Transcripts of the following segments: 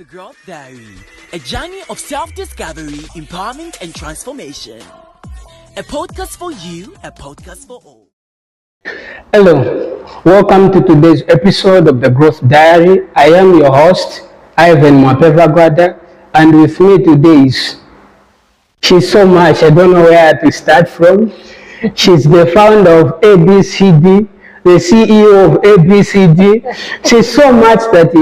The Growth Diary, a journey of self-discovery, empowerment, and transformation. A podcast for you, a podcast for all. Hello, welcome to today's episode of The Growth Diary. I am your host, Ivan Mwapevagwada, and with me today she's so much, I don't know where to start from. She's the founder of ABCD, the CEO of ABCD. She's so much that,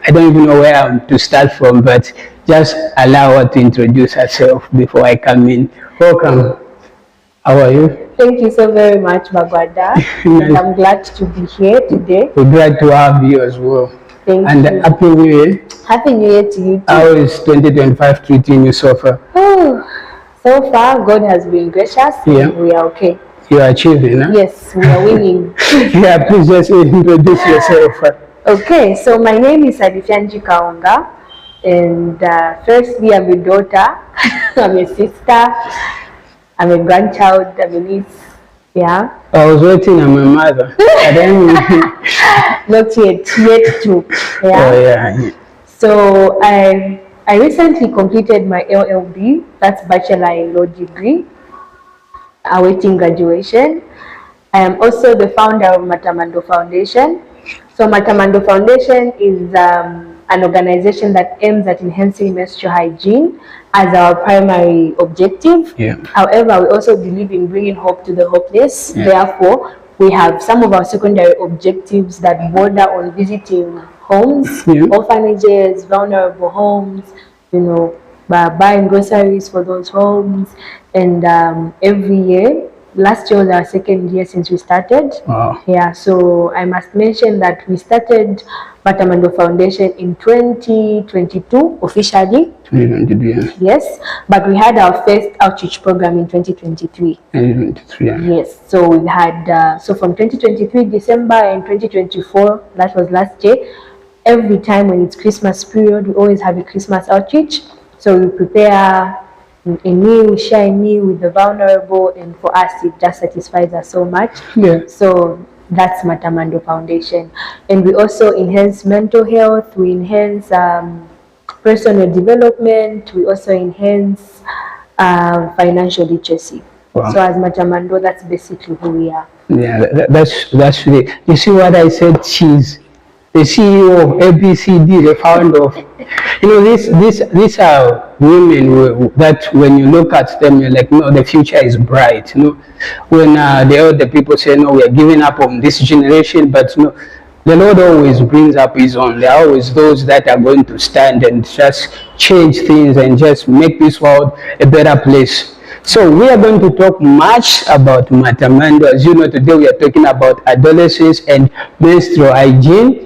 I don't even know where to start from, but just allow her to introduce herself before I come in. Welcome. How are you? Thank you so very much, Bagwada. And I'm glad to be here today. We're glad to have you as well. Thank and you. Happy New Year. Happy New Year to you too. How is 2025 treating you so far? So far, God has been gracious. Yeah. We are okay. You are achieving, huh? Yes, we are winning. Yeah, please just introduce yourself. Okay, so my name is Salifyanji Kaunga. And firstly, I'm a daughter, I'm a sister, I'm a grandchild, I'm a niece. Yeah. I was waiting on my mother. Not yet to. Yeah. Oh, yeah. So I recently completed my LLB, that's Bachelor in Law degree, awaiting graduation. I am also the founder of Matamando Foundation. So Matamando Foundation is an organization that aims at enhancing menstrual hygiene as our primary objective. Yeah. However, we also believe in bringing hope to the hopeless. Yeah. Therefore, we have some of our secondary objectives that border on visiting homes, orphanages, vulnerable homes, buying groceries for those homes. And every year, last year was our second year since we started. Wow. Yeah, so I must mention that we started Matamando Foundation in 2022 officially. 2022, yeah. Yes, but we had our first outreach program in 2023. 2023, yeah. Yes, so we had, so from 2023 December and 2024, that was last year, every time when it's Christmas period, we always have a Christmas outreach. So we prepare a meal, share a meal with the vulnerable, and for us, it just satisfies us so much. Yeah. So that's Matamando Foundation. And we also enhance mental health, we enhance personal development, we also enhance financial literacy. Wow. So as Matamando, that's basically who we are. Yeah, that's really, you see what I said, she's the CEO of ABCD, the founder of, these are women that when you look at them, you're like, no, the future is bright. When the other people say, no, we are giving up on this generation, but no, the Lord always brings up His own. There are always those that are going to stand and just change things and just make this world a better place. So we are going to talk much about Matamando. As you know, today we are talking about adolescents and menstrual hygiene.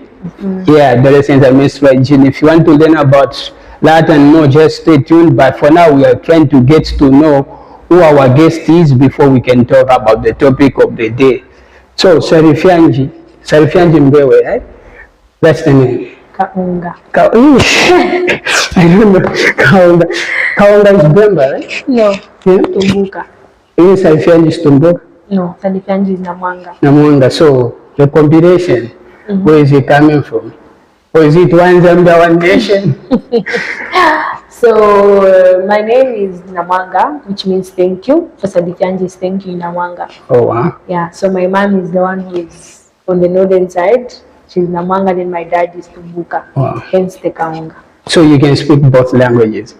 Yeah, adolescents and menstrual hygiene. If you want to learn about that and more, just stay tuned. But for now, we are trying to get to know who our guest is before we can talk about the topic of the day. So, Salifyanji Mbewe, right? That's the name. Kaunga. I don't know. Kaunga is Bemba, right? No, Yeah? Tumbuka. Is Salifyanji is Tumbuka? No, Salifyanji is Namwanga. So, the combination, where is it coming from? Or is it one Zambia, one nation? So my name is Namwanga, which means thank you. For Salifyanji is thank you, Namwanga. Oh, wow. Yeah, so my mom is the one who is on the northern side. She's Namwanga, then my dad is Tumbuka. Wow. Hence the Kaunga. So you can speak both languages?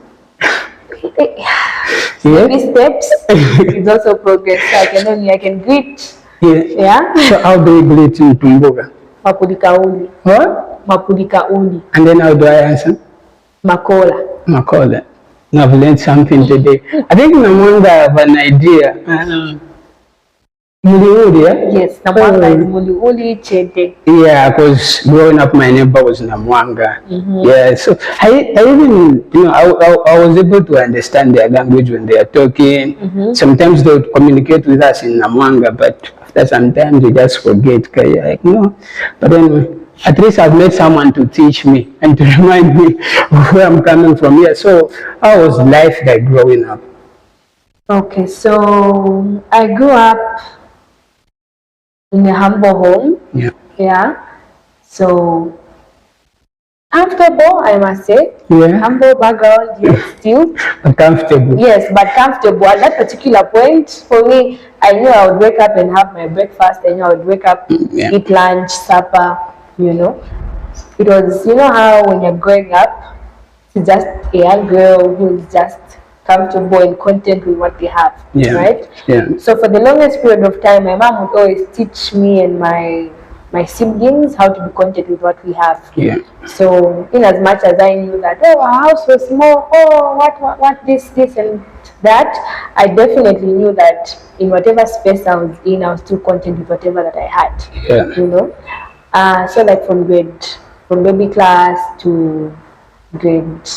Baby steps. It's also progress. So I can greet. Yeah. So how do you greet in Tumbuka? Mapulikauli. What? Mapulikauli. And then how do I answer? Makola. Makola. Now I've learned something today. I think Namwanga have an idea. Muliuli, yeah? Yes, Namwanga is Muliuli Chete. Yeah, because growing up, my neighbor was Namwanga. Yeah, so I even, I was able to understand their language when they are talking. Sometimes they would communicate with us in Namwanga, but after some time they just forget. Like, no. But anyway, at least I've met someone to teach me and to remind me of where I'm coming from. Yeah, so how was life like growing up? Okay, so I grew up in a humble home. Yeah. Yeah. So Comfortable, I must say. Yeah. Humble background, yes, still. Comfortable. Yes, but comfortable. At that particular point, for me, I knew I would wake up and have my breakfast. I knew I would wake up, Yeah. eat lunch, supper, you know. It was, you know how when you're growing up, it's just a young girl who is just comfortable and content with what they have, Yeah. right? Yeah. So for the longest period of time, my mom would always teach me and my siblings how to be content with what we have. Yeah. So in as much as I knew that, oh, our house was small, oh, what, this, and that, I definitely knew that in whatever space I was in, I was still content with whatever that I had. Yeah. You know, so like from baby class to grade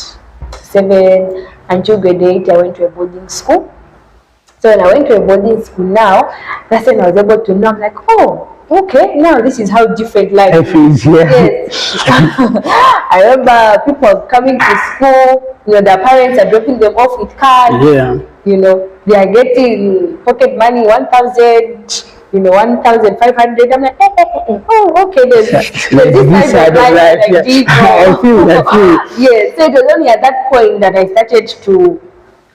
7 until grade 8, I went to a boarding school. So when I went to a boarding school now, that's when I was able to know, I'm like, oh, okay, now this is how different life is. Yes. I remember people coming to school, you know, their parents are dropping them off with cars. Yeah. You know, they are getting pocket money, 1,000, you know, 1,500. I'm like, oh, okay, there's this side of life that I did know. I feel. Yes, so it was only at that point that I started to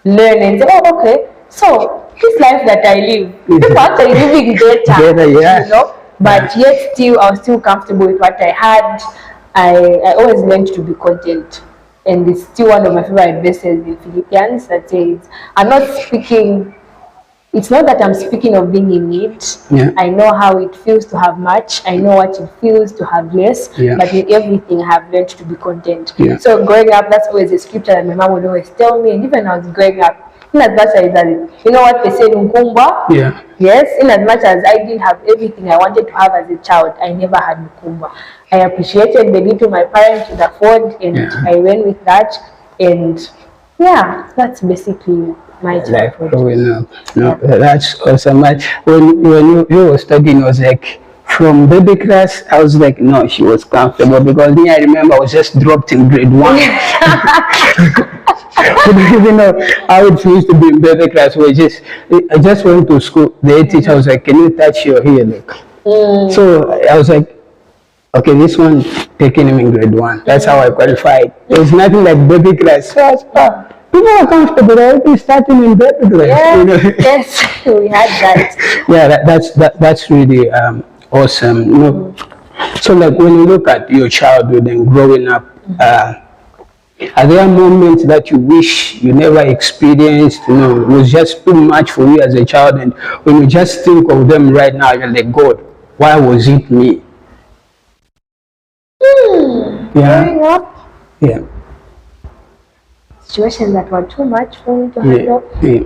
learn and say, oh, okay, so this life that I live, people are actually living better, yeah. you know, but yet still, I was still comfortable with what I had. I always learned to be content. And it's still one of my favorite verses in Philippians that says, I'm not speaking, it's not that I'm speaking of being in need. Yeah. I know how it feels to have much. I know what it feels to have less. Yeah. But in everything, I have learned to be content. Yeah. So growing up, that's always a scripture that my mom would always tell me. And even when I was growing up, in as much as you know what they say, Nkumba? Yeah. Yes, in as much as I didn't have everything I wanted to have as a child, I never had Nkumba. I appreciated the little my parents could afford, and I went with that. And yeah, that's basically my childhood. Growing up. No, that's awesome. When you were studying, I was like, from baby class, I was like, no, she was comfortable because me, I remember I was just dropped in grade 1. I didn't even know how it feels to be in baby class. I just went to school. The head teacher was like, can you touch your hair? Like, so I was like, okay, this one taking him in grade 1. That's how I qualified. There was nothing like baby class. So I was, people are comfortable. They're starting in baby class. Yeah, you know? yes, we had that. Yeah, that's really awesome. You know, so like when you look at your childhood and growing up, are there moments that you wish you never experienced? You know, it was just too much for you as a child, and when you just think of them right now, you're like, God, why was it me? Growing up, Yeah. situations that were too much for me to handle. Yeah.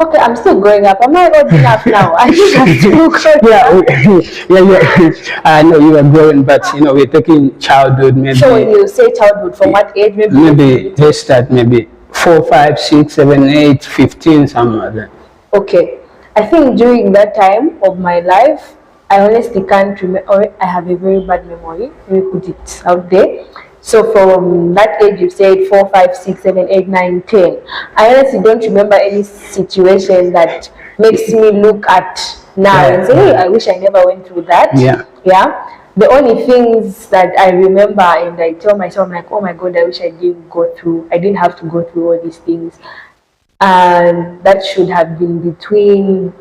Okay, I'm still growing up. Am I old enough now? I think I'm still growing up. I know you are growing, but you know we're taking childhood. Maybe. So when you say childhood, from what age? Maybe let's start maybe 4, 5, 6, 7, 8, 15, something like that. Okay, I think during that time of my life, I honestly can't remember. I have a very bad memory. Let me put it out there. So from that age, you said 4, 5, 6, 7, 8, 9, 10. I honestly don't remember any situation that makes me look at now and say, hey, I wish I never went through that. Yeah. The only things that I remember and I tell myself, I'm like, oh my God, I wish I didn't have to go through all these things. And that should have been between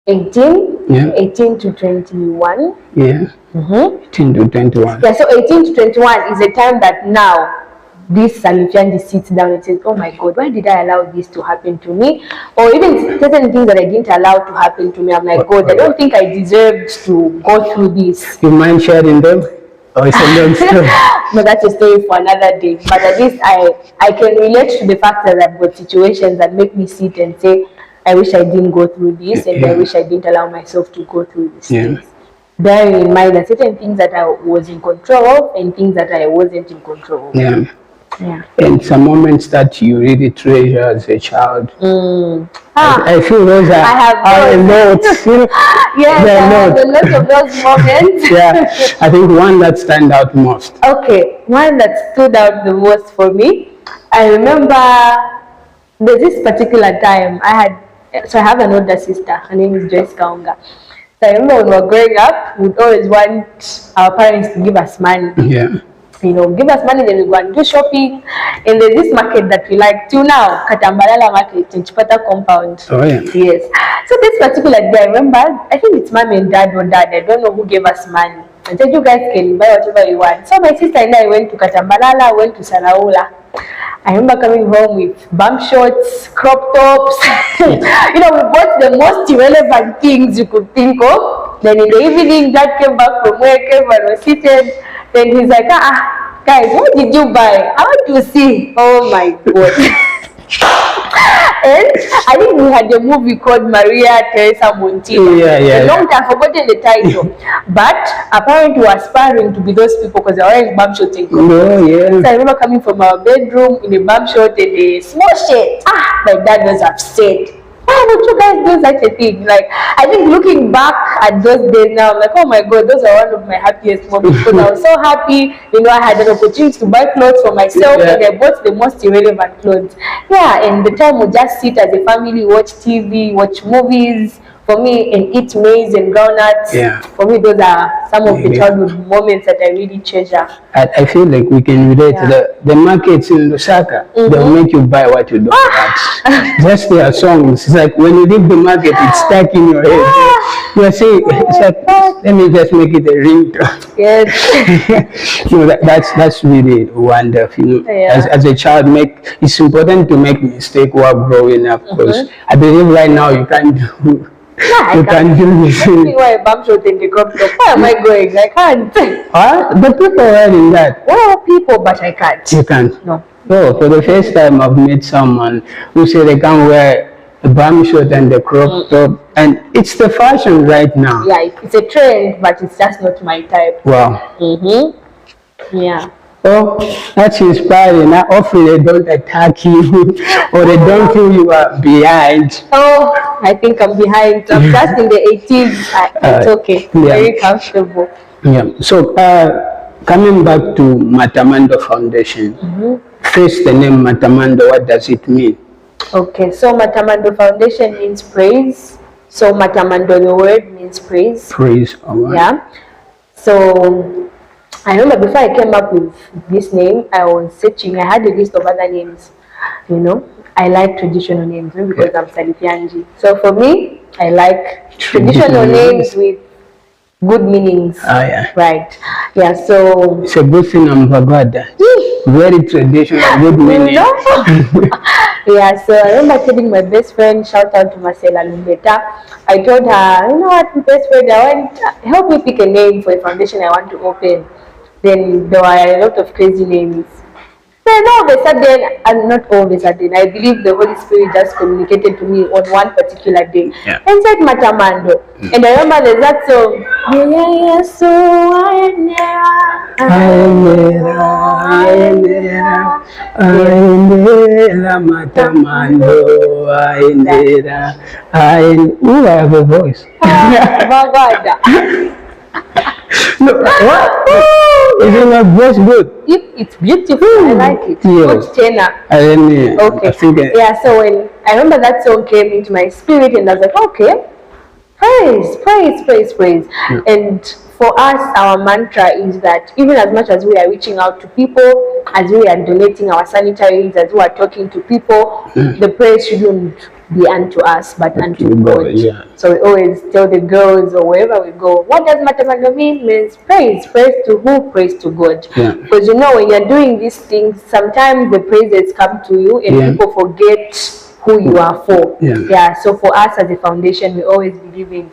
18 to 21. Yeah. 18 to 21. Yeah, so 18 to 21 is a time that now this Salifyanji sits down and says, oh my God, why did I allow this to happen to me? Or even certain things that I didn't allow to happen to me. I'm like, God, I don't think I deserved to go through this. You mind sharing them? Or it's a long story? No, that's a story for another day. But at least I can relate to the fact that I've got situations that make me sit and say, I wish I didn't go through this, and I wish I didn't allow myself to go through these things. Bearing in mind that certain things that I was in control of and things that I wasn't in control of. Yeah. And some moments that you really treasure as a child. I feel those are a lot. Yes, I have a lot of those moments. Yeah, I think one that stands out most. Okay, one that stood out the most for me, I remember there's this particular time I have an older sister. Her name is Kaunga. So I remember when we were growing up, we'd always want our parents to give us money. Yeah. Give us money, then we go and do shopping. And there's this market that we like to now, Katambalala Market in Chipata Compound. Oh, yeah. Yes. So this particular day, I remember, I think it's mom and dad or dad, I don't know who gave us money. I said, you guys can buy whatever you want. So my sister and I went to Katambalala, went to Saraula. I remember coming home with bump shorts, crop tops. We bought the most irrelevant things you could think of. Then in the evening, dad came back from work, everyone was seated. Then he's like, guys, what did you buy? I want to see. Oh my God. And I think we had a movie called Maria Teresa Montino. Yeah. A long time, forgotten the title. But apparently we were aspiring to be those people because they were wearing bump shorts and Oh, yeah. So I remember coming from our bedroom in a bump short and a small shirt. My dad was upset. Why would you guys do such a thing? Like, I think looking back at those days now, I'm like, oh my God, those are one of my happiest moments because I was so happy. I had an opportunity to buy clothes for myself and I bought the most irrelevant clothes. Yeah, and the time we just sit as a family, watch TV, watch movies. For me, and eat maize and groundnuts. Yeah. For me, those are some of the childhood moments that I really treasure. I feel like we can relate to the markets in Lusaka. They'll make you buy what you don't want. Just their songs. It's like when you leave the market, it's stuck in your head. You're saying, it's like, let me just make it a ringtone. Yes. That's really wonderful. As a child, it's important to make mistakes while growing up because I believe right now you can't do. You can't do this. Why bump shot in the crop top? Where am I going? I can't. The people wearing that. Well, people, but I can't. You can't. No. So for the first time, I've met someone who said they can wear a bum short and the crop top, and it's the fashion right now. Yeah, it's a trend, but it's just not my type. Wow. Yeah. Oh, that's inspiring. Hopefully they don't attack you or they don't feel you are behind. Oh, I think I'm behind. I'm just in the 80s. It's okay. Very comfortable. Yeah. So coming back to Matamando Foundation, first the name Matamando, what does it mean? Okay, so Matamando Foundation means praise. So Matamando, the word means praise. Praise. All right. Yeah. So I remember before I came up with this name, I was searching. I had a list of other names. I like traditional names because I'm Salifyanji. So for me, I like traditional names with good meanings. Right. Yeah, so it's a good thing I'm Bagada. Very traditional, good meaning. Yeah, so I remember telling my best friend, shout out to Marcela Lumbeta. I told her, you know what, my best friend, help me pick a name for a foundation I want to open. Then there were a lot of crazy names. Then all of a sudden, and not all of a sudden, I believe the Holy Spirit just communicated to me on one particular day and said Matamando. And I remember there's that song. Ooh, I have a voice. No, what? Isn't my voice good? It's beautiful. I like it. Good tenor. Okay. Yeah, so when I remember that song came into my spirit and I was like, okay, praise. And for us, our mantra is that even as much as we are reaching out to people, as we are donating our sanitaries, as we are talking to people, the praise shouldn't be unto us, but unto God. Yeah. So we always tell the girls or wherever we go, what does Matamando mean? Means praise. Praise to who? Praise to God. Yeah. Because when you're doing these things, sometimes the praises come to you and people forget who you are for. Yeah. So for us as a foundation, we always believe in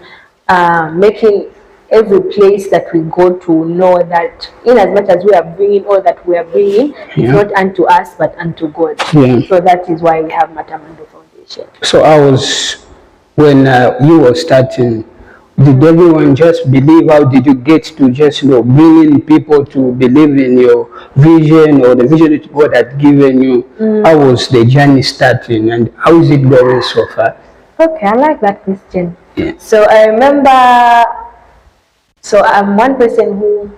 making every place that we go to know that in as much as we are bringing all that we are bringing, it's not unto us but unto God. So that is why we have Matamando Foundation. So when you were starting, did everyone just believe? How did you get to just bring in people to believe in your vision or the vision that God had given you? How was the journey starting and how is it going so far? Okay, I like that question. So I remember, so I'm one person who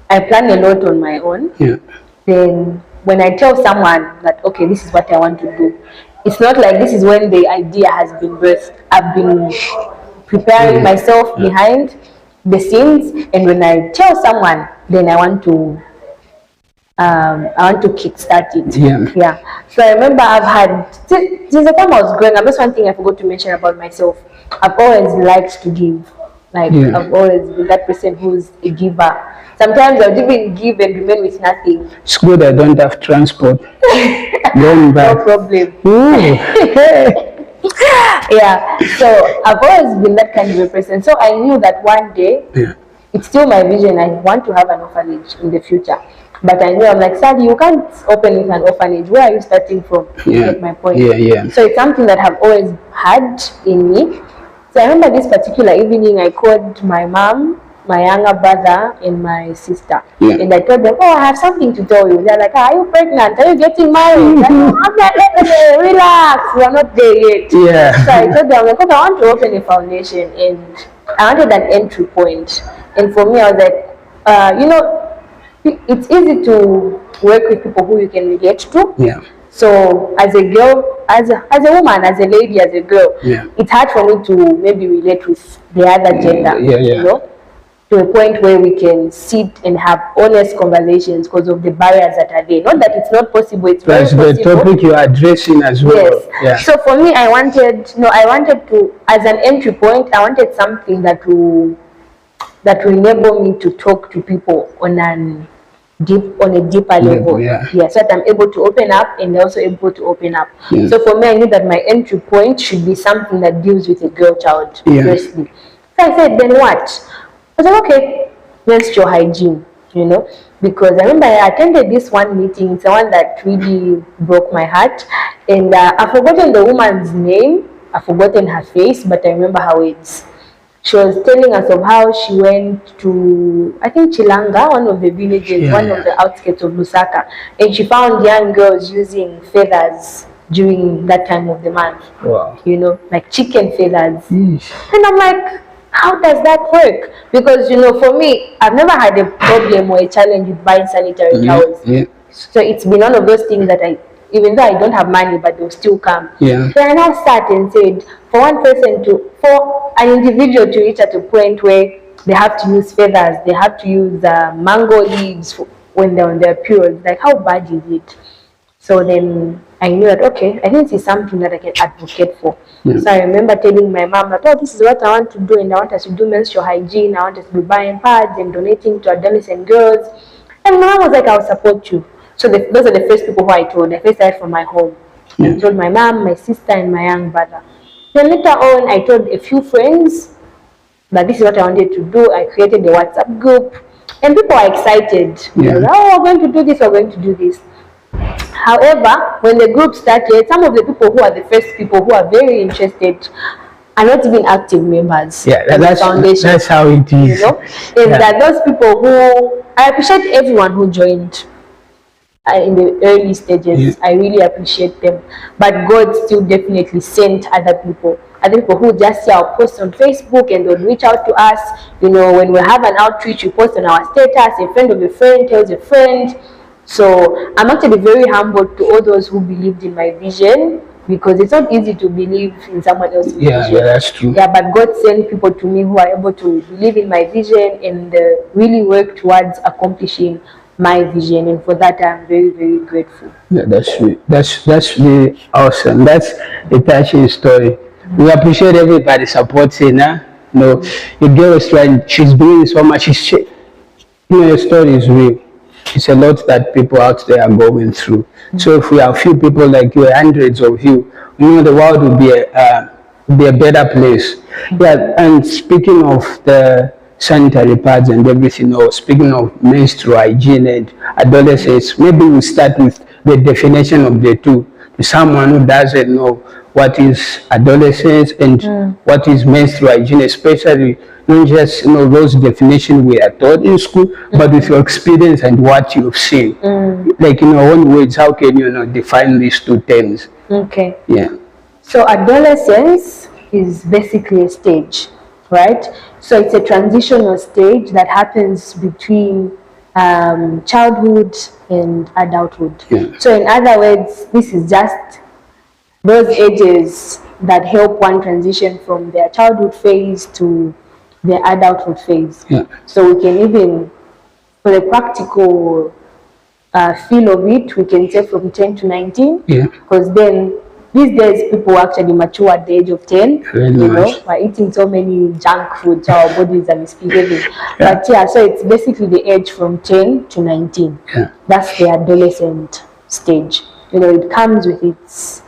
I plan a lot on my own. Then when I tell someone that, okay, this is what I want to do, it's not like this is when the idea has been birthed. I've been preparing myself behind the scenes, and when I tell someone, then I want to kickstart it. Yeah. So I remember I've had since the time I was growing up. That's one thing I forgot to mention about myself. I've always liked to give. I've always been that person who's a giver. Sometimes I'll even give and remain with nothing. It's good I don't have transport. Going back. No problem. Yeah. So I've always been that kind of a person. So I knew that one day, it's still my vision. I want to have an orphanage in the future. But I knew, I'm like, Sally, you can't open with an orphanage. Where are you starting from? You get my point. So it's something that I've always had in me. So I remember this particular evening, I called my mom, my younger brother, and my sister. And I told them, oh, I have something to tell you. They're like, are you pregnant? Are you getting married? I'm like, relax, we're not there yet. So I told them, like, okay, I want to open a foundation, and I wanted an entry point. And for me, I was like, you know, it's easy to work with people who you can relate to. So as a girl, as a woman, as a lady, as a girl, it's hard for me to maybe relate with the other gender, you know, to a point where we can sit and have honest conversations because of the barriers that are there. Not that it's not possible, it's very possible. That's the topic you are addressing as well. So for me, I wanted to, as an entry point, I wanted something that will enable me to talk to people on a deeper level. So that I'm able to open up and they're also able to open up. So for me, I knew that my entry point should be something that deals with a girl child, firstly. So I said, then what? I was like, okay, menstrual hygiene, you know, because I remember I attended this one meeting. It's the one that really broke my heart, and I've forgotten the woman's name, I've forgotten her face, but I remember her words. She was telling us of how she went to, I think, Chilanga, one of the villages, one of the outskirts of Lusaka, and she found young girls using feathers during that time of the month. You know, like chicken feathers. And I'm like, how does that work? Because, you know, for me, I've never had a problem or a challenge with buying sanitary towels. So it's been one of those things that even though I don't have money, but they'll still come. So I now sat and said, for an individual to reach at a point where they have to use feathers, they have to use mango leaves when they're on their periods, like how bad is it? So then I knew that, okay, I think it's something that I can advocate for. So I remember telling my mom that, oh, this is what I want to do, and I want us to do menstrual hygiene, I want us to be buying pads and donating to adolescent girls. And my mom was like, I'll support you. So those are the first people who I told. I first started from my home. I told my mom, my sister, and my young brother. Then later on, I told a few friends that this is what I wanted to do. I created a WhatsApp group, and people are excited. They're like, oh, we're going to do this, we're going to do this. However, when the group started, some of the people who are the first people who are very interested are not even active members of the foundation. That's how it is. You know? And that those people who, I appreciate everyone who joined in the early stages. I really appreciate them. But God still definitely sent other people who just see our posts on Facebook and they'll reach out to us. You know, when we have an outreach, we post on our status, a friend of a friend tells a friend. So I'm actually very humbled to all those who believed in my vision, because it's not easy to believe in someone else's vision. Yeah, that's true. Yeah, but God sent people to me who are able to believe in my vision and really work towards accomplishing my vision, and for that I'm very, very grateful. Yeah, that's sweet. That's really awesome. That's a touching story. We appreciate everybody supporting her. You know, your girl is trying, she's doing so much. You know, your story is real. It's a lot that people out there are going through. So if we have few people like you, hundreds of you, you know, the world will be a better place. Yeah, and speaking of the sanitary pads and everything, or speaking of menstrual hygiene and adolescents, maybe we'll start with the definition of the two. To someone who doesn't know what is adolescence and what is menstrual hygiene, especially not just, you know, those definitions we are taught in school, but with your experience and what you've seen. Like, in your own words, how can you, define these two terms? Okay. Yeah. So adolescence is basically a stage, right? So it's a transitional stage that happens between childhood and adulthood. So in other words, this is just those ages that help one transition from their childhood phase to their adulthood phase. Yeah. So we can even, for the practical feel of it, we can say from 10 to 19. Yeah. Because then these days people actually mature at the age of 10. Very you much. know, we're eating so many junk foods, our bodies are misbehaving. Yeah. But yeah, so it's basically the age from 10 to 19. Yeah. That's the adolescent stage. You know, it comes with its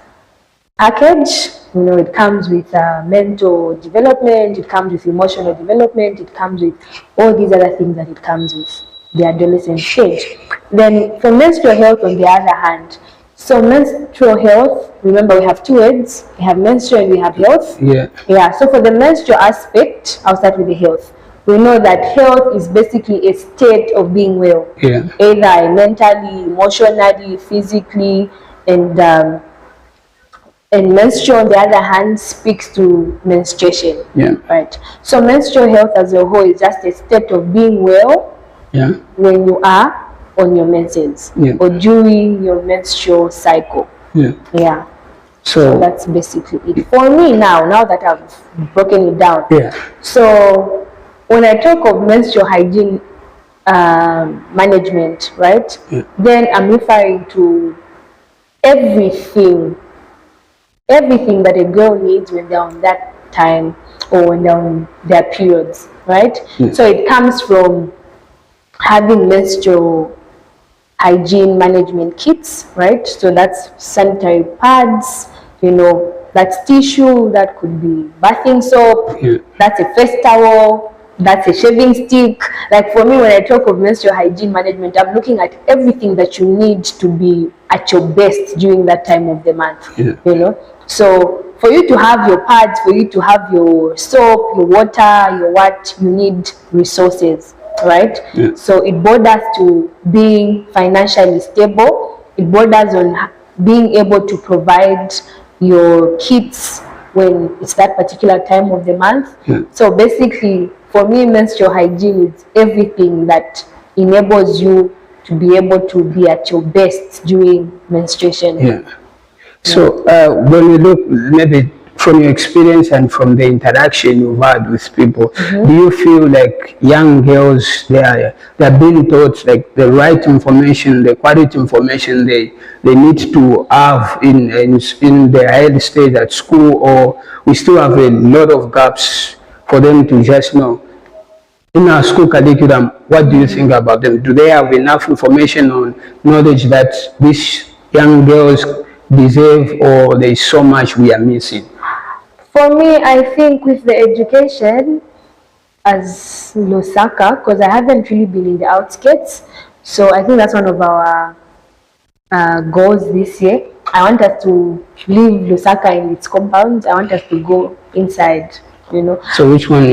package. You know, it comes with mental development, it comes with emotional development, it comes with all these other things that it comes with the adolescent stage. Then for menstrual health, on the other hand, so menstrual health, remember we have two words, we have menstrual and we have health. Yeah. Yeah, so for the menstrual aspect, I'll start with the health. We know that health is basically a state of being well, Yeah. either mentally, emotionally, physically, and menstrual, on the other hand, speaks to menstruation. Yeah. Right. So menstrual health as a whole is just a state of being well. Yeah. When you are on your menses. Yeah. Or during your menstrual cycle. Yeah. Yeah. So That's basically it. For me now that I've broken it down. yeah. So when I talk of menstrual hygiene management, right? Yeah. Then I'm referring to everything that a girl needs when they're on that time or when they're on their periods, right? Yeah. So it comes from having menstrual hygiene management kits, right? So that's sanitary pads, you know, that's tissue, that could be bathing soap, Yeah. that's a face towel, that's a shaving stick. Like for me, when I talk of menstrual hygiene management, I'm looking at everything that you need to be at your best during that time of the month. Yeah. You know, so for you to have your pads, for you to have your soap, your water, your what, you need resources, right? Yeah. So it borders to being financially stable. It borders on being able to provide your kits when it's that particular time of the month. Yeah. So basically, for me, menstrual hygiene is everything that enables you to be able to be at your best during menstruation. Yeah. So when we look maybe from your experience and from the interaction you've had with people, do you feel like young girls they're being taught like the right information, the quality information they need to have in their early stage at school, or we still have a lot of gaps for them to just know? In our school curriculum, what do you think about them? Do they have enough information on knowledge that these young girls deserve, or there's so much we are missing? For me, I think with the education as Lusaka, because I haven't really been in the outskirts, so I think that's one of our goals this year. I want us to leave Lusaka in its compounds. I want us to go inside, you know. So which one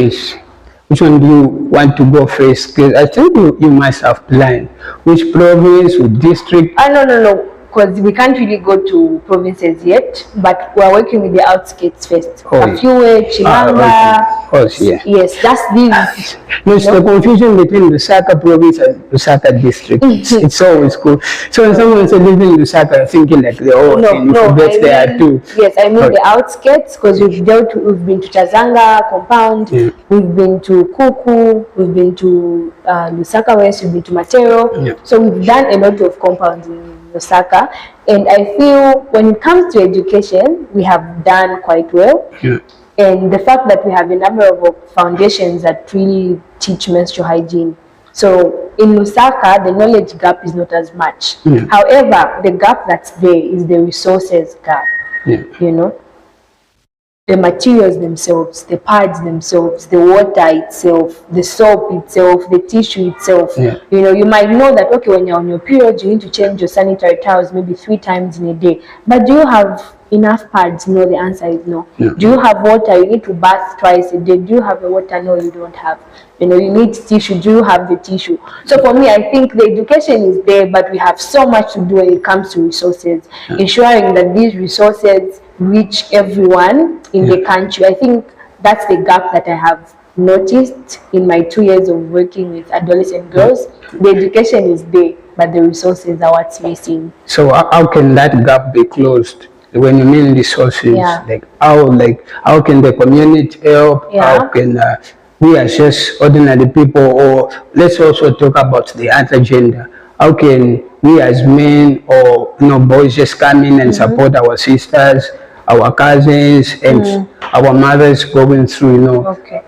do you want to go first? Because I think you must have planned. Which province, which district? No. Because we can't really go to provinces yet, but we're working with the outskirts first. Afiwe, Chilanga. Of course, yeah. Yes, just these. There's the confusion between Lusaka province and Lusaka district. It's always cool. So when someone says living in Lusaka, thinking like the whole thing, you forget there are two. Yes, I mean the outskirts, because we've been to Chazanga compound, we've been to Kuku, we've been to Lusaka West, we've been to Matero. Yeah. So we've done a lot of compounds in Lusaka, and I feel when it comes to education, we have done quite well. Yeah. And the fact that we have a number of foundations that really teach menstrual hygiene. So in Lusaka, the knowledge gap is not as much. Yeah. However, the gap that's there is the resources gap. Yeah. You know, the materials themselves, the pads themselves, the water itself, the soap itself, the tissue itself. Yeah. You know, you might know that, okay, when you're on your period, you need to change your sanitary towels maybe 3 times in a day. But do you have enough pads? No, the answer is no. Yeah. Do you have water? You need to bath twice a day. Do you have the water? No, you don't have. You know, you need tissue. Do you have the tissue? So for me, I think the education is there, but we have so much to do when it comes to resources, ensuring that these resources reach everyone in the country. I think that's the gap that I have noticed in my 2 years of working with adolescent girls. The education is there, but the resources are what's missing. So how can that gap be closed? when you mean resources, Yeah. how can the community help? Yeah. How can we as just ordinary people, or let's also talk about the other gender. How can we as men or boys just come in and support our sisters, our cousins, and our mothers going through Okay.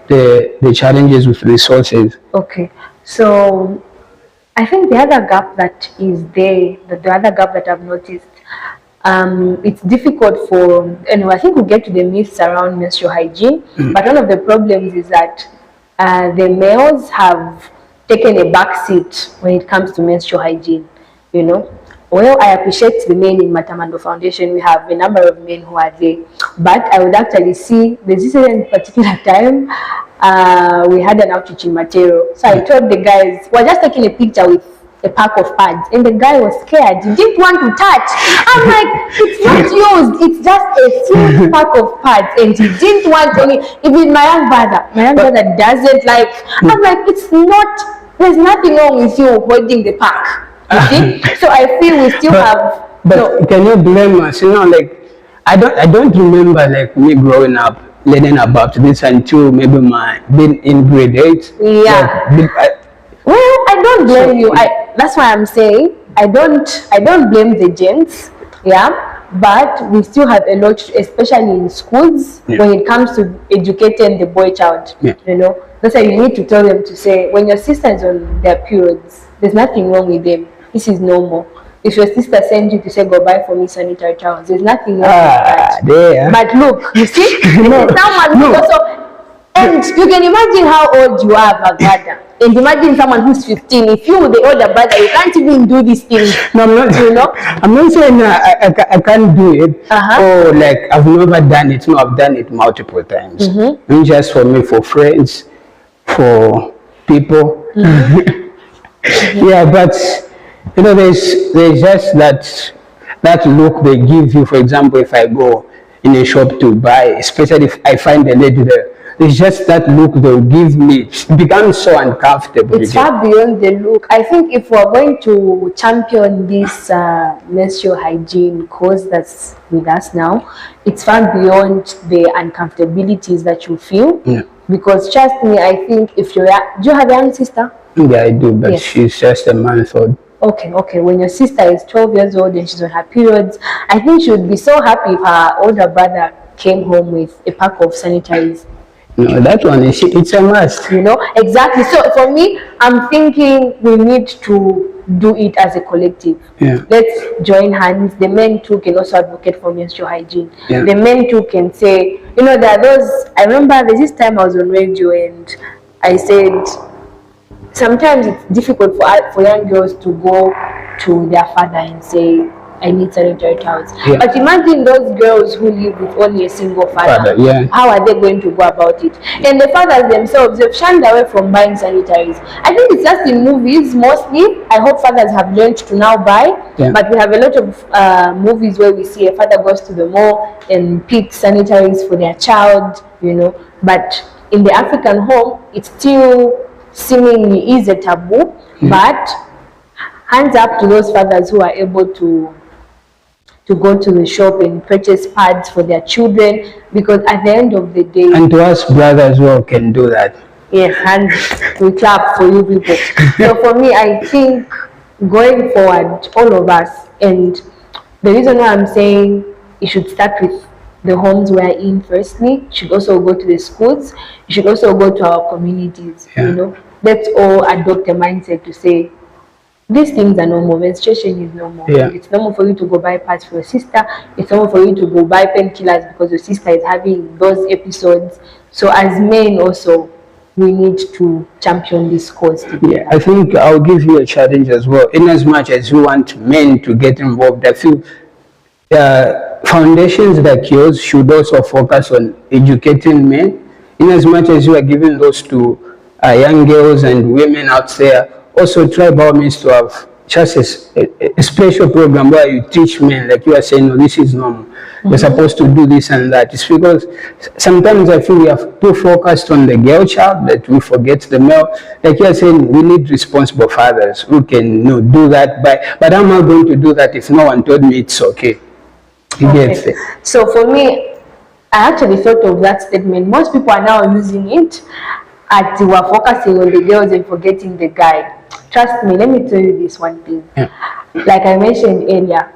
the challenges with resources? Okay. So I think the other gap that is there, the other gap that I've noticed, it's difficult for, and I think we'll get to the myths around menstrual hygiene, but one of the problems is that the males have taken a back seat when it comes to menstrual hygiene, Well, I appreciate the men in Matamando Foundation. We have a number of men who are there, but I would actually see there's this particular time we had an outreach in material. So I told the guys, we're just taking a picture with a pack of pads, and the guy was scared. He didn't want to touch. I'm like, it's not used. It's just a small pack of pads, and he didn't want any. Even my young brother doesn't like. I'm like, it's not. There's nothing wrong with you holding the pack. You see? So I feel we still have. But can you blame us? I don't remember me growing up learning about this until maybe being in grade 8. Yeah. Well, I don't blame you. That's why I'm saying I don't blame the gents. Yeah. But we still have a lot, especially in schools, when it comes to educating the boy child. Yeah. That's why you need to tell them to say, when your sister is on their periods, there's nothing wrong with them. This is normal. If your sister sends you to say, go buy for me sanitary towels, there's nothing wrong with that. There. But look, you see, someone who also, and you can imagine how old you are, Bagada. And imagine someone who's 15. If you, the older brother, you can't even do these things. No, I'm not. I'm not saying I can't do it. Or I've never done it. No, I've done it multiple times. Not just for me, for friends, for people. Yeah, but there's just that look they give you. For example, if I go in a shop to buy, especially if I find a lady there, it's just that look they'll give me. It becomes so uncomfortable. It's far beyond the look. I think if we're going to champion this menstrual hygiene cause that's with us now, it's far beyond the uncomfortabilities that you feel. Yeah. Because trust me, I think if do you have a young sister? Yeah, I do, but she's just a month old. Okay. When your sister is 12 years old and she's on her periods, I think she would be so happy if her older brother came home with a pack of sanitaries. No, that one it's a must. Exactly. So for me, I'm thinking we need to do it as a collective. Yeah. Let's join hands. The men too can also advocate for menstrual hygiene. Yeah. The men too can say, there are those. I remember there's this time I was on radio and I said, sometimes it's difficult for young girls to go to their father and say, I need sanitary towels. Yeah. But imagine those girls who live with only a single father. How are they going to go about it? And the fathers themselves, they've shunned away from buying sanitaries. I think it's just in movies mostly. I hope fathers have learned to now buy. Yeah. But we have a lot of movies where we see a father goes to the mall and picks sanitaries for their child, But in the African home, it still seemingly is a taboo. But hands up to those fathers who are able to go to the shop and purchase pads for their children, because at the end of the day, and to us brothers who can do that. Yes, and we clap for you people. So for me, I think going forward, all of us, and the reason why I'm saying it should start with the homes we're in firstly, should also go to the schools, it should also go to our communities. Let's all adopt a mindset to say, these things are normal. Menstruation is normal. Yeah. It's normal for you to go buy pads for your sister. It's normal for you to go buy painkillers because your sister is having those episodes. So as men also, we need to champion this cause together. Yeah, I think I'll give you a challenge as well. In as much as you want men to get involved, I feel foundations like yours should also focus on educating men. In as much as you are giving those to young girls and women out there, also try by all means to have just a special program where you teach men, like you are saying, no, this is normal. You're supposed to do this and that. It's because sometimes I feel we are too focused on the girl child that we forget the male. Like you are saying, we need responsible fathers who can do that. But how am I going to do that if no one told me it's okay? You get it? So for me, I actually thought of that statement. Most people are now using it at we're focusing on the girls and forgetting the guy. Trust me, let me tell you this one thing. Like I mentioned earlier,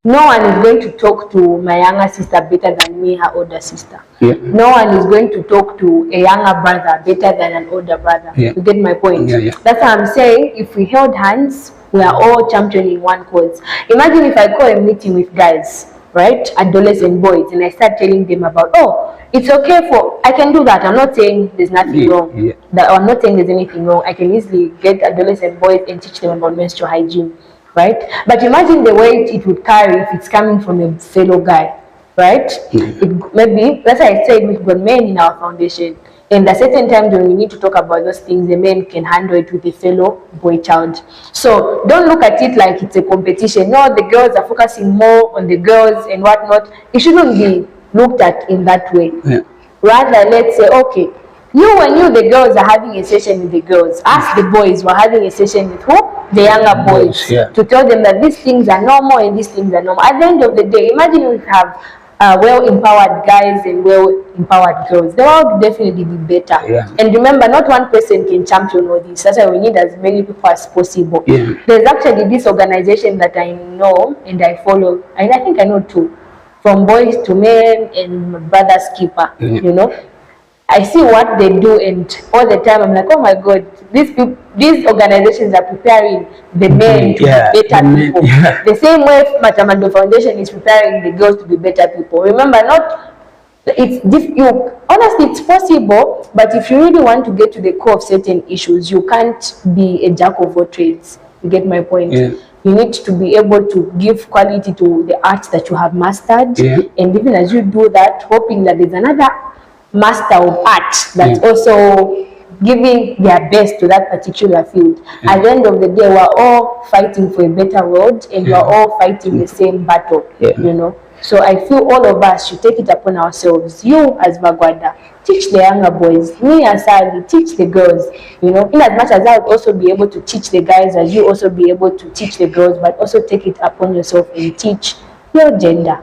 no one is going to talk to my younger sister better than me, her older sister. No one is going to talk to a younger brother better than an older brother. You get my point? That's why I'm saying if we held hands, we are all championing one cause. Imagine if I call a meeting with guys, right, adolescent boys, and I start telling them about, oh, it's okay for, I can do that. I'm not saying there's nothing wrong. I'm not saying there's anything wrong. I can easily get adolescent boys and teach them about menstrual hygiene, right? But imagine the weight it would carry if it's coming from a fellow guy, right? It, maybe, that's why I said we've got men in our foundation. And at certain times when we need to talk about those things, the men can handle it with a fellow boy child. So don't look at it like it's a competition. No, the girls are focusing more on the girls and whatnot. It shouldn't be looked at in that way. Rather, let's say, okay, when the girls are having a session with the girls, ask the boys who are having a session with who? The younger boys. To tell them that these things are normal and these things are normal. At the end of the day, imagine we have well-empowered guys and well-empowered girls. The world will definitely be better. And remember, not one person can champion all this. That's why we need as many people as possible. There's actually this organization that I know and I follow, and I think I know too, from boys to men and my brother's keeper, you know. I see what they do, and all the time I'm like, oh my God, these organizations are preparing the men to be better people. The same way Matamando Foundation is preparing the girls to be better people. Remember, honestly, it's possible, but if you really want to get to the core of certain issues, you can't be a jack of all trades. You get my point? You need to be able to give quality to the art that you have mastered, and even as you do that, hoping that there's another master of art that's also giving their best to that particular field. At the end of the day, we're all fighting for a better world, and we're all fighting the same battle, you know. So I feel all of us should take it upon ourselves. You as Bagwada, teach the younger boys. Me as Sally, teach the girls. You know, in as much as I would also be able to teach the guys, as you also be able to teach the girls, but also take it upon yourself and teach your gender.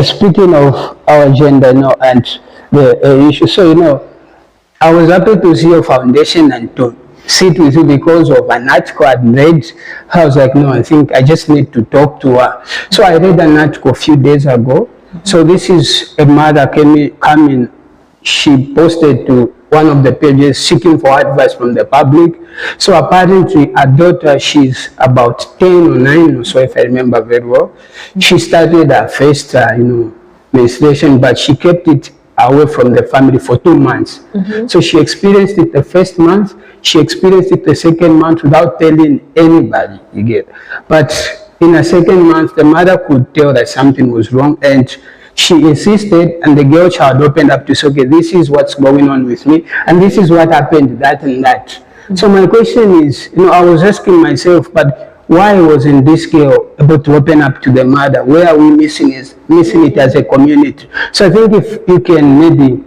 Speaking of our gender now and the issue, so I was happy to see your foundation and to sit with you because of an article I'd read. I was like, no, I think I just need to talk to her. So I read an article a few days ago. So this is a mother coming. She posted to one of the pages seeking for advice from the public. So apparently her daughter, she's about 10 or 9 or so, if I remember very well. She started her first menstruation, but she kept it away from the family for 2 months. So she experienced it the first month, she experienced it the second month without telling anybody, you get. But in the second month, the mother could tell that something was wrong, and she insisted, and the girl child opened up to say, okay, this is what's going on with me, and this is what happened, that and that. So my question is, I was asking myself, but why wasn't this girl able to open up to the mother? Where are we missing it as a community? So I think if you can maybe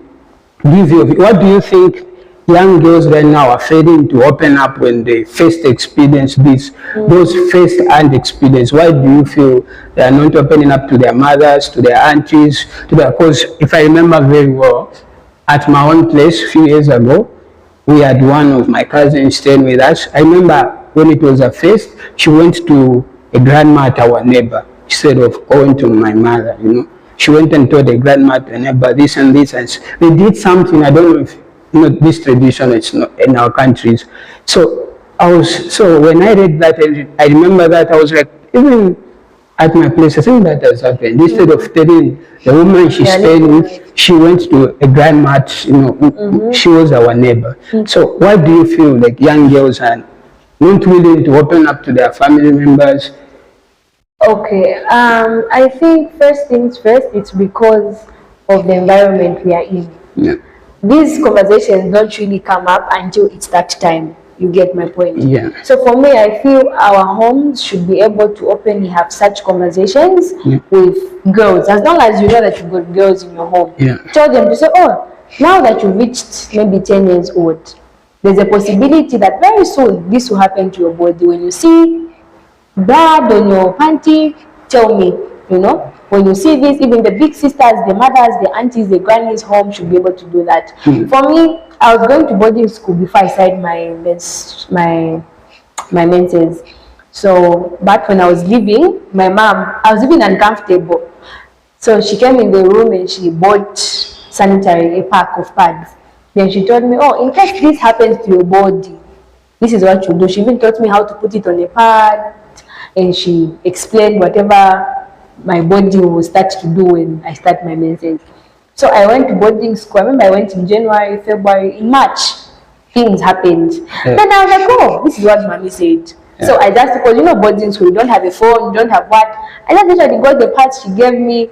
give your, what do you think young girls right now are failing to open up when they first experience this, those first-hand experience? Why do you feel they are not opening up to their mothers, to their aunties, because if I remember very well, at my own place a few years ago, we had one of my cousins staying with us. I remember when it was her first, she went to a grandma at our neighbor instead of going to my mother, She went and told the grandma at the neighbor this and this, and they did something. I don't know if this tradition is not in our countries. So when I read that, and I remember that, I was like, even at my place, I think that has happened. Instead of telling the woman she stayed with, she went to a grandma, she was our neighbor. So why do you feel like young girls are not willing to open up to their family members? Okay, I think first things first, it's because of the environment we are in. These conversations don't really come up until it's that time. You get my point? So for me, I feel our homes should be able to openly have such conversations with girls. As long as you know that you've got girls in your home, tell them to say, oh, now that you've reached maybe 10 years old, there's a possibility that very soon this will happen to your body. When you see blood on your panty, tell me. you know. When you see this, even the big sisters, the mothers, the aunties, the grannies home should be able to do that. For me, I was going to boarding school before I started my menses. So back when I was leaving, my mom, I was even uncomfortable. So she came in the room and she bought sanitary, a pack of pads. Then she told me, oh, in case this happens to your body, this is what you do. She even taught me how to put it on a pad, and she explained whatever my body will start to do when I start my menses. So I went to boarding school. I remember I went in January, February, in March, things happened. Then I was like, oh, this is what mommy said. So I just, because you know, boarding school, you don't have a phone, you don't have what. I just literally got the pads she gave me,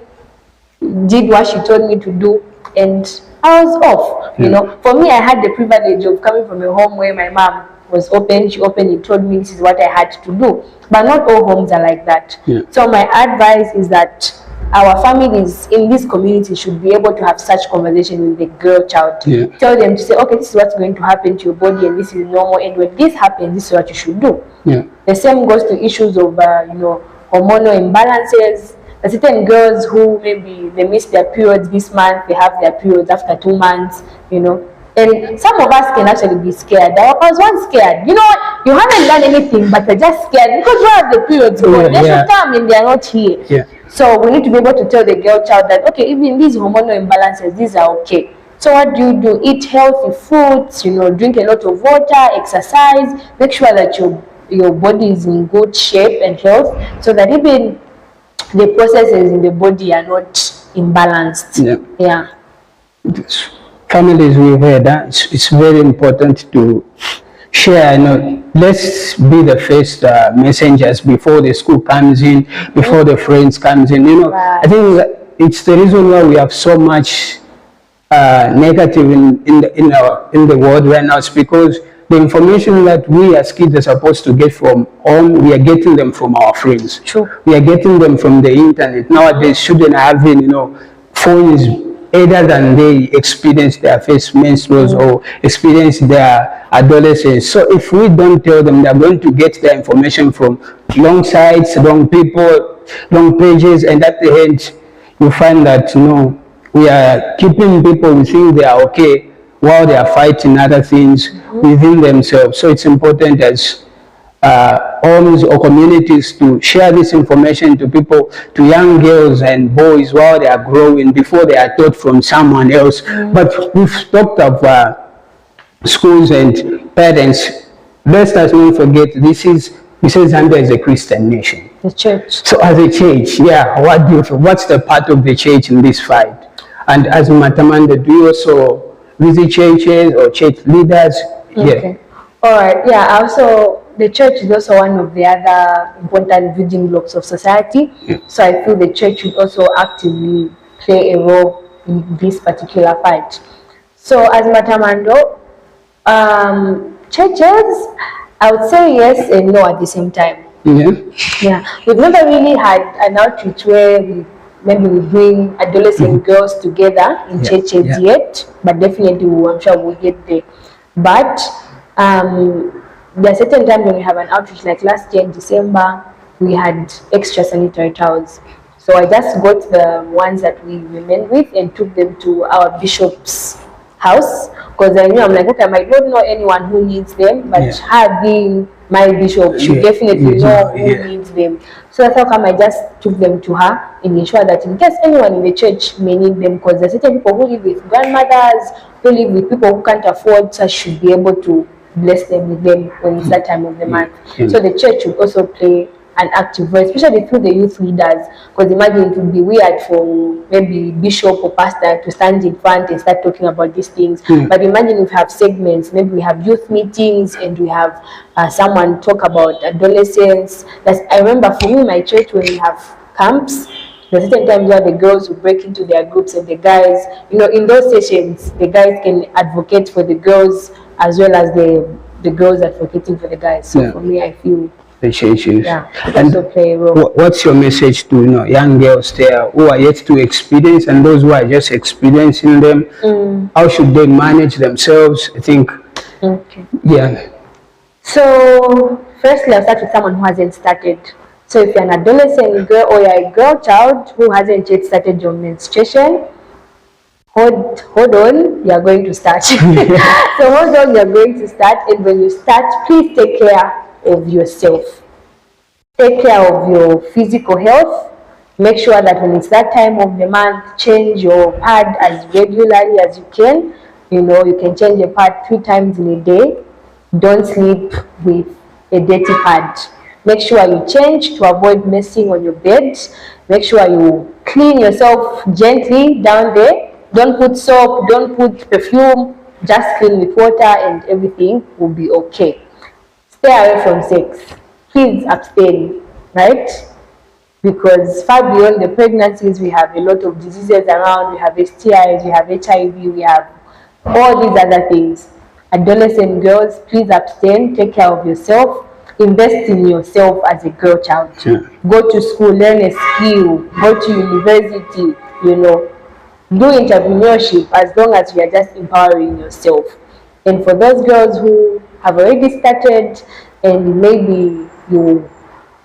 did what she told me to do, and I was off. You know, for me, I had the privilege of coming from a home where my mom was open. She openly told me this is what I had to do. But not all homes are like that. So my advice is that our families in this community should be able to have such conversation with the girl child. Tell them to say, okay, this is what's going to happen to your body, and this is normal, and when this happens, this is what you should do. The same goes to issues of you know, hormonal imbalances. There are certain girls who maybe they miss their periods this month, they have their periods after 2 months, you know. And some of us can actually be scared. I was once scared. You know what? You haven't done anything, but you're just scared because you have the periods going. They should come and they're not here. So we need to be able to tell the girl child that, okay, even these hormonal imbalances, these are okay. So what do? Eat healthy foods, you know, drink a lot of water, exercise, make sure that your body is in good shape and health, so that even the processes in the body are not imbalanced. Families, we've heard that it's very important to share. You know, let's be the first messengers before the school comes in, before the friends comes in. You know, I think it's the reason why we have so much negative in the world right now. It's because the information that we as kids are supposed to get from home, we are getting them from our friends. We are getting them from the internet. Nowadays, children are having, you know, phones either than they experience their first menstruals or experience their adolescence. So if we don't tell them, they're going to get their information from long sites, long people, long pages, and at the end, you find that, you know, we are keeping people who think they are okay while they are fighting other things within themselves. So it's important as homes or communities to share this information to people, to young girls and boys while they are growing, before they are taught from someone else. But we've talked of schools and parents. Let's not forget, this is Zambia is a Christian nation. The church. So as a church, what do you feel? What's the part of the church in this fight? And as Matamanda, do you also visit churches or church leaders? Okay. All right. Also, the church is also one of the other important building blocks of society. So I feel the church should also actively play a role in this particular fight. So as Matamando, churches, I would say yes and no at the same time. We've never really had an outreach where maybe we bring adolescent girls together in churches yet, but definitely I'm sure we'll get there. But there are certain times when we have an outreach, like last year in December, we had extra sanitary towels. So I just got the ones that we remained with and took them to our bishop's house, because I knew, I'm like, okay, I might not know anyone who needs them, but her being my bishop, she definitely know who needs them. So that's how come I just took them to her and ensure that in case anyone in the church may need them, because there are certain people who live with grandmothers, who live with people who can't afford, so I should be able to bless them with them when it's that time of the month. So the church should also play an active voice, especially through the youth leaders, because imagine it would be weird for maybe bishop or pastor to stand in front and start talking about these things. But imagine if we have segments, maybe we have youth meetings and we have someone talk about adolescents. I remember for me, my church, when we have camps, there are certain times where the girls will break into their groups and the guys, you know, in those sessions, the guys can advocate for the girls as well as the girls advocating for the guys. So for me, I feel the churches. And play a role. What's your message to young girls there who are yet to experience and those who are just experiencing them? How should they manage themselves? I think. So firstly, I'll start with someone who hasn't started. So if you're an adolescent girl or you're a girl child who hasn't yet started your menstruation, hold on, you're going to start. So hold on, you're going to start, and when you start, please take care of yourself. Take care of your physical health. Make sure that when it's that time of the month, change your pad as regularly as you can. You know, you can change your pad 3 times in a day. Don't sleep with a dirty pad. Make sure you change to avoid messing on your bed. Make sure you clean yourself gently down there. Don't put soap, don't put perfume. Just clean with water and everything will be okay. Stay away from sex. Please abstain, right? Because far beyond the pregnancies, we have a lot of diseases around. We have STIs, we have HIV, we have all these other things. Adolescent girls, please abstain, take care of yourself, invest in yourself as a girl child. Yeah. Go to school, learn a skill, go to university, you know, do entrepreneurship as long as you are just empowering yourself. And for those girls who have already started and maybe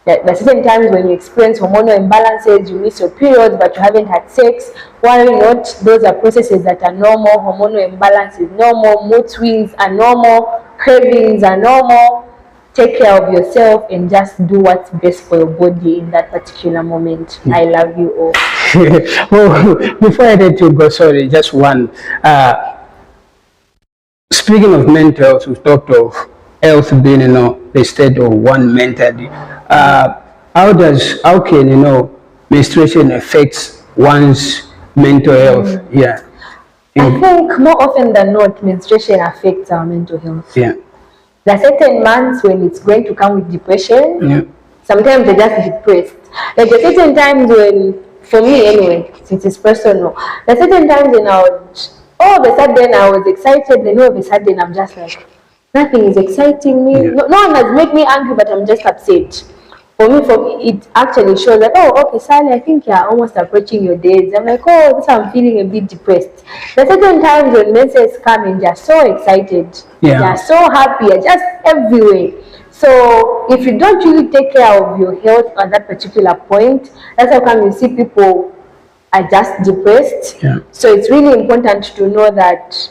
there are certain times when you experience hormonal imbalances, you miss your periods, but you haven't had sex. Worry not, those are processes that are normal. Hormonal imbalance is normal, mood swings are normal, cravings are normal. Take care of yourself and just do what's best for your body in that particular moment. I love you all. Well, before I let you go, sorry, just one. Speaking of mental health, we've talked of health being, the state of one mentally. How can, menstruation affects one's mental health? Yeah. I think more often than not, menstruation affects our mental health. Yeah. There are certain months when it's going to come with depression. Yeah. Sometimes they're just depressed. Like there are certain times when, for me anyway, since it's personal, there are certain times when all of a sudden I was excited, then all of a sudden I'm just like, nothing is exciting me. Yeah. No one has made me angry, but I'm just upset. For me, it actually shows that, oh, okay, Sally, I think you're almost approaching your days. I'm like, oh, this I'm feeling a bit depressed. There are certain times when menses come and they're so excited. Yeah. They're so happy, just everywhere. So if you don't really take care of your health at that particular point, that's how come you see people are just depressed. Yeah. So it's really important to know that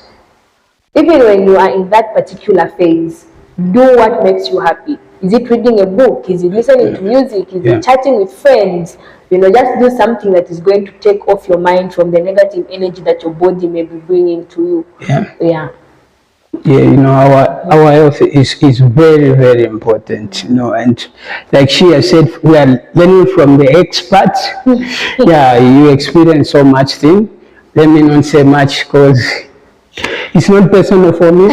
even when you are in that particular phase, do what makes you happy. Is it reading a book? Is it listening to music? Is it chatting with friends? Just do something that is going to take off your mind from the negative energy that your body may be bringing to you. Yeah. Our health is very, very important, and like she has said, we are learning from the experts. You experience so much thing. Let me not say much because it's not personal for me.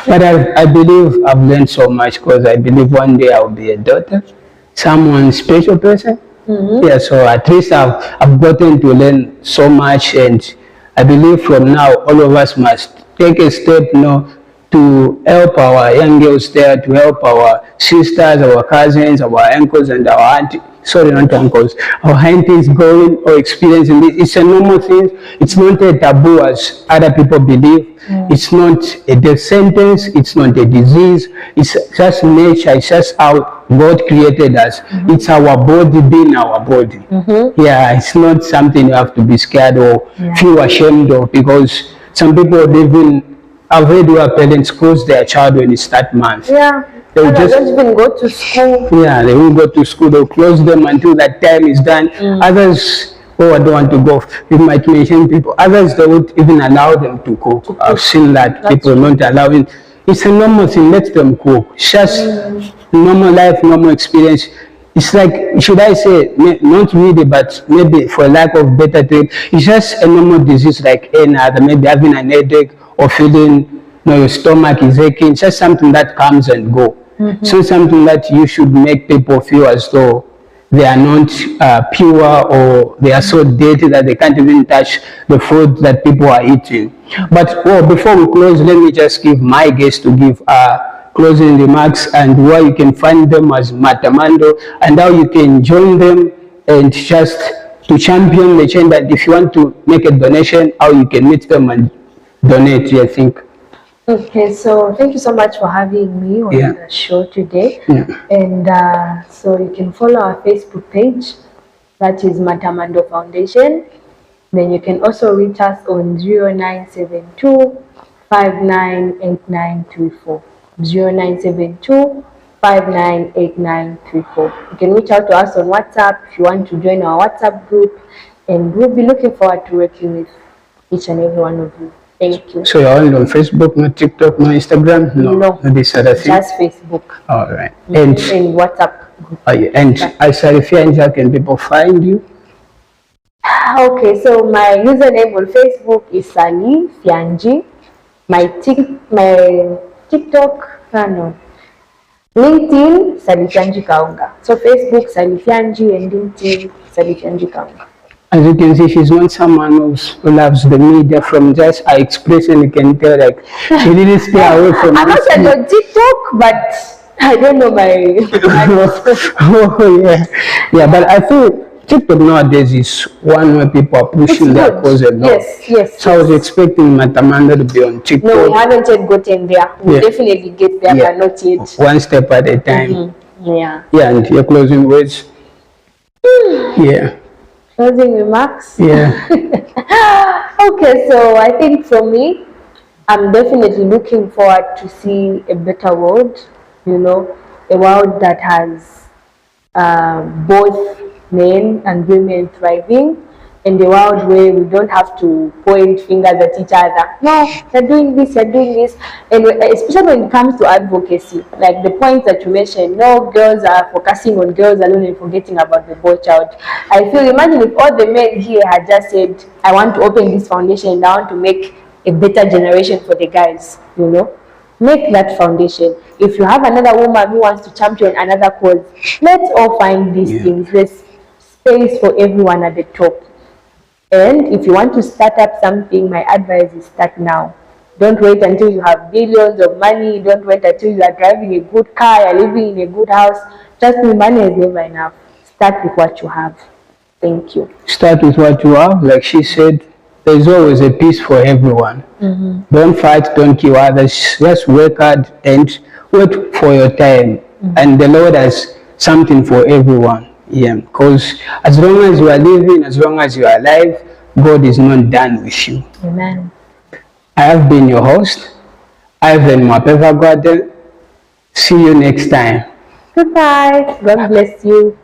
But I believe I've learned so much because I believe one day I'll be a daughter, someone special person. Yeah, so at least I've gotten to learn so much, and I believe from now all of us must take a step, to help our young girls there, to help our sisters, our cousins, our uncles, and our aunties. Sorry, not uncles. Our aunties going or experiencing this. It's a normal thing. It's not a taboo as other people believe. It's not a death sentence. It's not a disease. It's just nature. It's just how God created us. It's our body being our body. Yeah, it's not something you have to be scared or feel ashamed of, because some people I've heard where parents close their child when it's that month. Yeah. They don't even go to school. Yeah, they won't go to school. They'll close them until that time is done. Others, I don't want to go. You might mention people. Others, they won't even allow them to cook. I've seen that people not allowing. It's a normal thing. Let them cook. It's just normal life, normal experience. It's like, should I say, not really, but maybe for lack of better term, it's just a normal disease like any other. Maybe having an headache or feeling, your stomach is aching. It's just something that comes and goes. So something that you should make people feel as though they are not pure, or they are so dirty that they can't even touch the food that people are eating. But before we close, let me just give my guests to give closing remarks and where you can find them as Matamando, and how you can join them and just to champion the chain, that if you want to make a donation, how you can meet them and donate, I think. Okay, so thank you so much for having me on the show today. And so you can follow our Facebook page, that is Matamando Foundation. Then you can also reach us on 0972 598934. 0972 598934. You can reach out to us on WhatsApp if you want to join our WhatsApp group, and we'll be looking forward to working with each and every one of you. Thank you. So you're only on Facebook, no TikTok, no Instagram? No, this other thing? Just Facebook. All right. And WhatsApp group. And as Salifyanji, how can people find you? Okay, so my username on Facebook is Salifyanji. My TikTok, LinkedIn, Salifyanji Kaunga. So Facebook, Salifyanji, and LinkedIn, Salifyanji Kaunga. As you can see, she's not someone who loves the media. From just her expression, you can tell like she didn't stay away from. I'm not on TikTok, but I don't know my. Oh yeah. But I think TikTok nowadays is one where people are pushing their cause a lot. Yes. So I was expecting Matamando to be on TikTok. No, we haven't yet gotten there. We'll definitely get there, but not yet. One step at a time. Yeah, and your closing words? Closing remarks? Yeah. Okay, so I think for me, I'm definitely looking forward to see a better world, a world that has both men and women thriving, and a world where we don't have to point fingers at each other. No, you're doing this, and especially when it comes to advocacy, like the points that you mentioned, no, girls are focusing on girls alone and forgetting about the boy child. I feel, imagine if all the men here had just said, I want to open this foundation and I want to make a better generation for the guys, Make that foundation. If you have another woman who wants to champion another cause, let's all find these things. There's space for everyone at the top. And if you want to start up something, my advice is start now. Don't wait until you have billions of money. Don't wait until you are driving a good car, you're living in a good house. Trust me, money is never enough. Start with what you have. Thank you. Start with what you have. Like she said, there's always a piece for everyone. Don't fight, don't kill others. Just work hard and wait for your time. And the Lord has something for everyone. Because as long as you are living, as long as you are alive, God is not done with you. Amen. I have been your host, Ivan Mapeva Garden. See you next time. Goodbye. God bless you.